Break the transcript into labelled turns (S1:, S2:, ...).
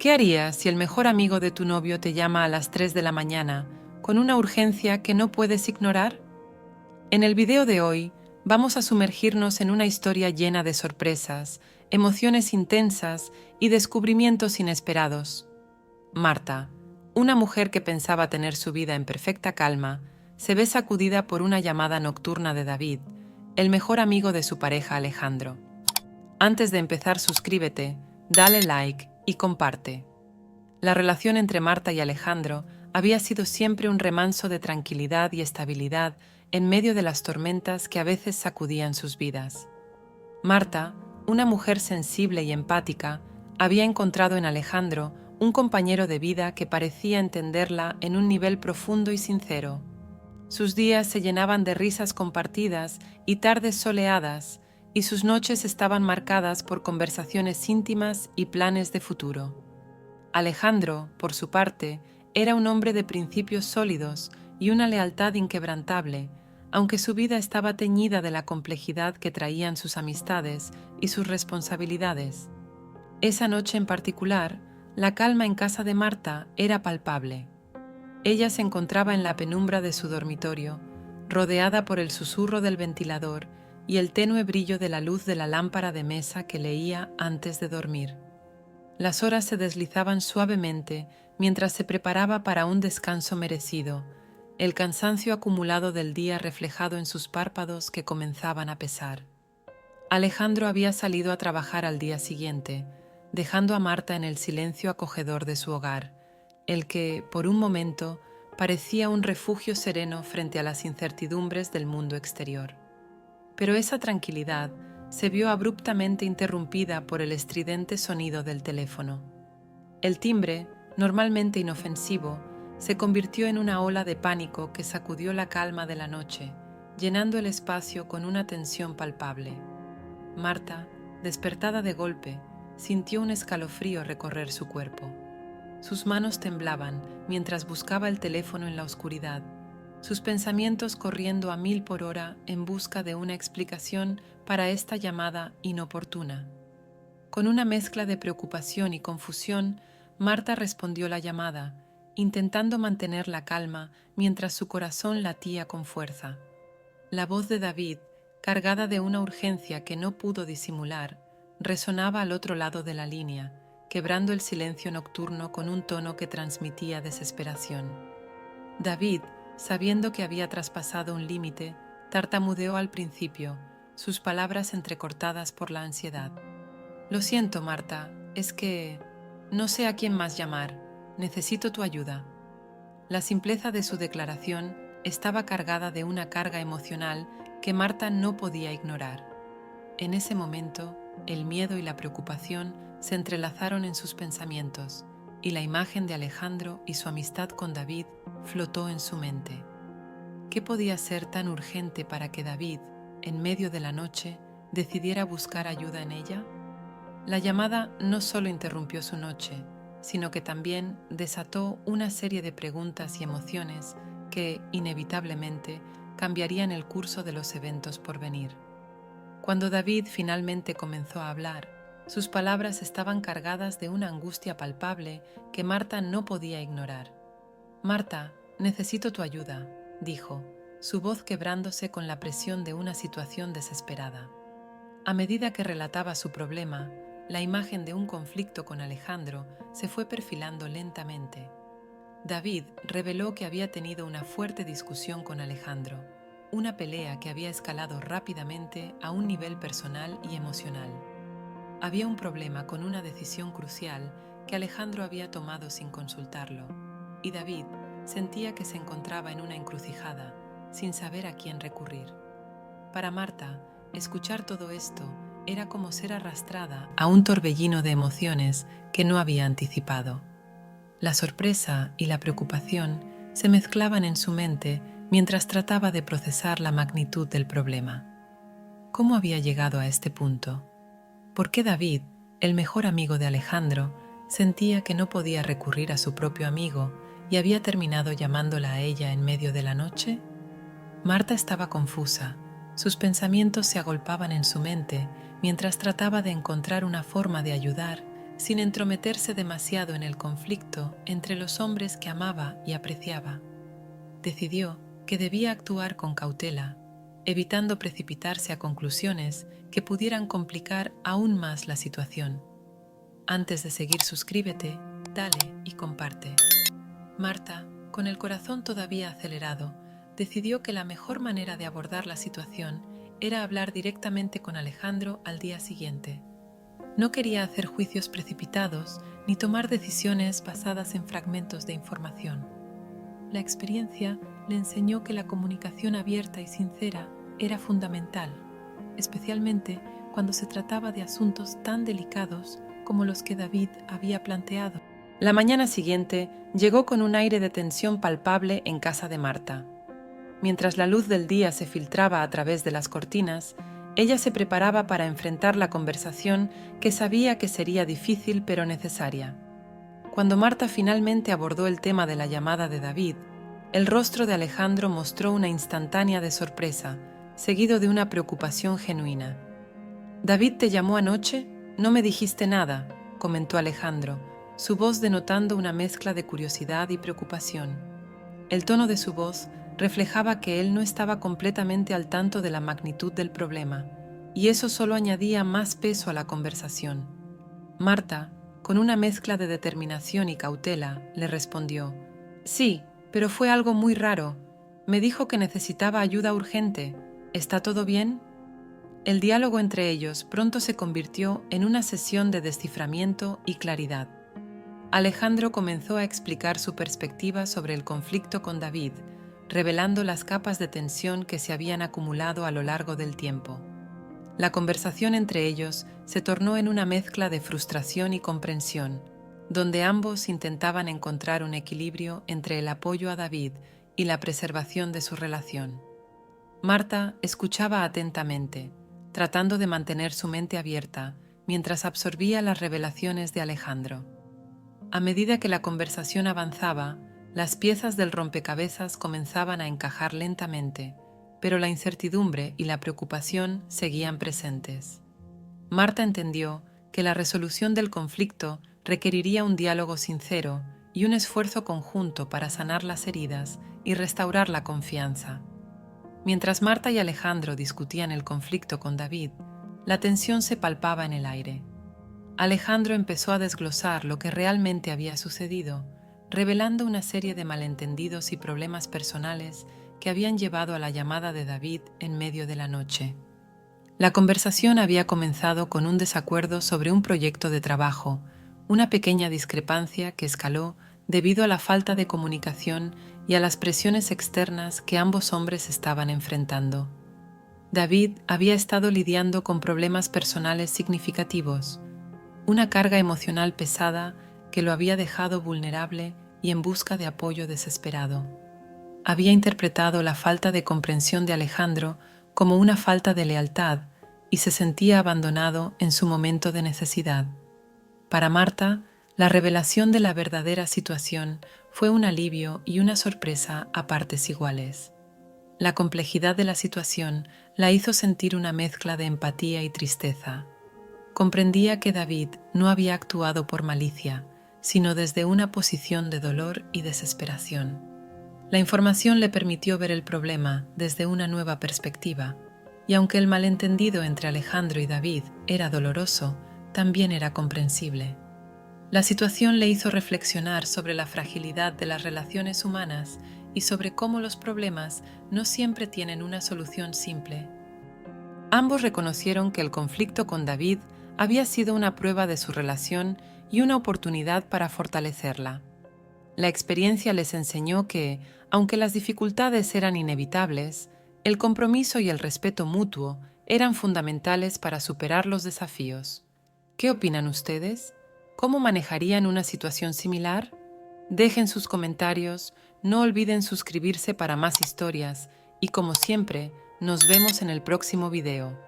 S1: ¿Qué harías si el mejor amigo de tu novio te llama a las 3 de la mañana con una urgencia que no puedes ignorar? En el video de hoy vamos a sumergirnos en una historia llena de sorpresas, emociones intensas y descubrimientos inesperados. Marta, una mujer que pensaba tener su vida en perfecta calma, se ve sacudida por una llamada nocturna de David, el mejor amigo de su pareja Alejandro. Antes de empezar, suscríbete, dale like y comparte. La relación entre Marta y Alejandro había sido siempre un remanso de tranquilidad y estabilidad en medio de las tormentas que a veces sacudían sus vidas. Marta, una mujer sensible y empática, había encontrado en Alejandro un compañero de vida que parecía entenderla en un nivel profundo y sincero. Sus días se llenaban de risas compartidas y tardes soleadas, y sus noches estaban marcadas por conversaciones íntimas y planes de futuro. Alejandro, por su parte, era un hombre de principios sólidos y una lealtad inquebrantable, aunque su vida estaba teñida de la complejidad que traían sus amistades y sus responsabilidades. Esa noche en particular, la calma en casa de Marta era palpable. Ella se encontraba en la penumbra de su dormitorio, rodeada por el susurro del ventilador y el tenue brillo de la luz de la lámpara de mesa que leía antes de dormir. Las horas se deslizaban suavemente mientras se preparaba para un descanso merecido, el cansancio acumulado del día reflejado en sus párpados que comenzaban a pesar. Alejandro había salido a trabajar al día siguiente, dejando a Marta en el silencio acogedor de su hogar, el que, por un momento, parecía un refugio sereno frente a las incertidumbres del mundo exterior. Pero esa tranquilidad se vio abruptamente interrumpida por el estridente sonido del teléfono. El timbre, normalmente inofensivo, se convirtió en una ola de pánico que sacudió la calma de la noche, llenando el espacio con una tensión palpable. Marta, despertada de golpe, sintió un escalofrío recorrer su cuerpo. Sus manos temblaban mientras buscaba el teléfono en la oscuridad, sus pensamientos corriendo a 1000 por hora en busca de una explicación para esta llamada inoportuna. Con una mezcla de preocupación y confusión, Marta respondió la llamada, intentando mantener la calma mientras su corazón latía con fuerza. La voz de David, cargada de una urgencia que no pudo disimular, resonaba al otro lado de la línea, quebrando el silencio nocturno con un tono que transmitía desesperación. David, sabiendo que había traspasado un límite, tartamudeó al principio, sus palabras entrecortadas por la ansiedad. «Lo siento, Marta, es que no sé a quién más llamar, necesito tu ayuda». La simpleza de su declaración estaba cargada de una carga emocional que Marta no podía ignorar. En ese momento, el miedo y la preocupación se entrelazaron en sus pensamientos, y la imagen de Alejandro y su amistad con David flotó en su mente. ¿Qué podía ser tan urgente para que David, en medio de la noche, decidiera buscar ayuda en ella? La llamada no solo interrumpió su noche, sino que también desató una serie de preguntas y emociones que, inevitablemente, cambiarían el curso de los eventos por venir. Cuando David finalmente comenzó a hablar, sus palabras estaban cargadas de una angustia palpable que Marta no podía ignorar. «Marta, necesito tu ayuda», dijo, su voz quebrándose con la presión de una situación desesperada. A medida que relataba su problema, la imagen de un conflicto con Alejandro se fue perfilando lentamente. David reveló que había tenido una fuerte discusión con Alejandro, una pelea que había escalado rápidamente a un nivel personal y emocional. Había un problema con una decisión crucial que Alejandro había tomado sin consultarlo, y David sentía que se encontraba en una encrucijada, sin saber a quién recurrir. Para Marta, escuchar todo esto era como ser arrastrada a un torbellino de emociones que no había anticipado. La sorpresa y la preocupación se mezclaban en su mente mientras trataba de procesar la magnitud del problema. ¿Cómo había llegado a este punto? ¿Por qué David, el mejor amigo de Alejandro, sentía que no podía recurrir a su propio amigo y había terminado llamándola a ella en medio de la noche? Marta estaba confusa. Sus pensamientos se agolpaban en su mente mientras trataba de encontrar una forma de ayudar sin entrometerse demasiado en el conflicto entre los hombres que amaba y apreciaba. Decidió que debía actuar con cautela, evitando precipitarse a conclusiones que pudieran complicar aún más la situación. Antes de seguir, suscríbete, dale y comparte. Marta, con el corazón todavía acelerado, decidió que la mejor manera de abordar la situación era hablar directamente con Alejandro al día siguiente. No quería hacer juicios precipitados ni tomar decisiones basadas en fragmentos de información. La experiencia le enseñó que la comunicación abierta y sincera era fundamental, especialmente cuando se trataba de asuntos tan delicados como los que David había planteado. La mañana siguiente llegó con un aire de tensión palpable en casa de Marta. Mientras la luz del día se filtraba a través de las cortinas, ella se preparaba para enfrentar la conversación que sabía que sería difícil pero necesaria. Cuando Marta finalmente abordó el tema de la llamada de David, el rostro de Alejandro mostró una instantánea de sorpresa, seguido de una preocupación genuina. «¿David te llamó anoche? No me dijiste nada», comentó Alejandro, su voz denotando una mezcla de curiosidad y preocupación. El tono de su voz reflejaba que él no estaba completamente al tanto de la magnitud del problema, y eso solo añadía más peso a la conversación. Marta, con una mezcla de determinación y cautela, le respondió: «Sí, pero fue algo muy raro. Me dijo que necesitaba ayuda urgente. ¿Está todo bien?». El diálogo entre ellos pronto se convirtió en una sesión de desciframiento y claridad. Alejandro comenzó a explicar su perspectiva sobre el conflicto con David, revelando las capas de tensión que se habían acumulado a lo largo del tiempo. La conversación entre ellos se tornó en una mezcla de frustración y comprensión, donde ambos intentaban encontrar un equilibrio entre el apoyo a David y la preservación de su relación. Marta escuchaba atentamente, tratando de mantener su mente abierta mientras absorbía las revelaciones de Alejandro. A medida que la conversación avanzaba, las piezas del rompecabezas comenzaban a encajar lentamente, pero la incertidumbre y la preocupación seguían presentes. Marta entendió que la resolución del conflicto requeriría un diálogo sincero y un esfuerzo conjunto para sanar las heridas y restaurar la confianza. Mientras Marta y Alejandro discutían el conflicto con David, la tensión se palpaba en el aire. Alejandro empezó a desglosar lo que realmente había sucedido, revelando una serie de malentendidos y problemas personales que habían llevado a la llamada de David en medio de la noche. La conversación había comenzado con un desacuerdo sobre un proyecto de trabajo, una pequeña discrepancia que escaló debido a la falta de comunicación y a las presiones externas que ambos hombres estaban enfrentando. David había estado lidiando con problemas personales significativos, una carga emocional pesada que lo había dejado vulnerable y en busca de apoyo desesperado. Había interpretado la falta de comprensión de Alejandro como una falta de lealtad y se sentía abandonado en su momento de necesidad. Para Marta, la revelación de la verdadera situación fue un alivio y una sorpresa a partes iguales. La complejidad de la situación la hizo sentir una mezcla de empatía y tristeza. Comprendía que David no había actuado por malicia, sino desde una posición de dolor y desesperación. La información le permitió ver el problema desde una nueva perspectiva, y aunque el malentendido entre Alejandro y David era doloroso, también era comprensible. La situación le hizo reflexionar sobre la fragilidad de las relaciones humanas y sobre cómo los problemas no siempre tienen una solución simple. Ambos reconocieron que el conflicto con David había sido una prueba de su relación y una oportunidad para fortalecerla. La experiencia les enseñó que, aunque las dificultades eran inevitables, el compromiso y el respeto mutuo eran fundamentales para superar los desafíos. ¿Qué opinan ustedes? ¿Cómo manejarían una situación similar? Dejen sus comentarios, no olviden suscribirse para más historias y, como siempre, nos vemos en el próximo video.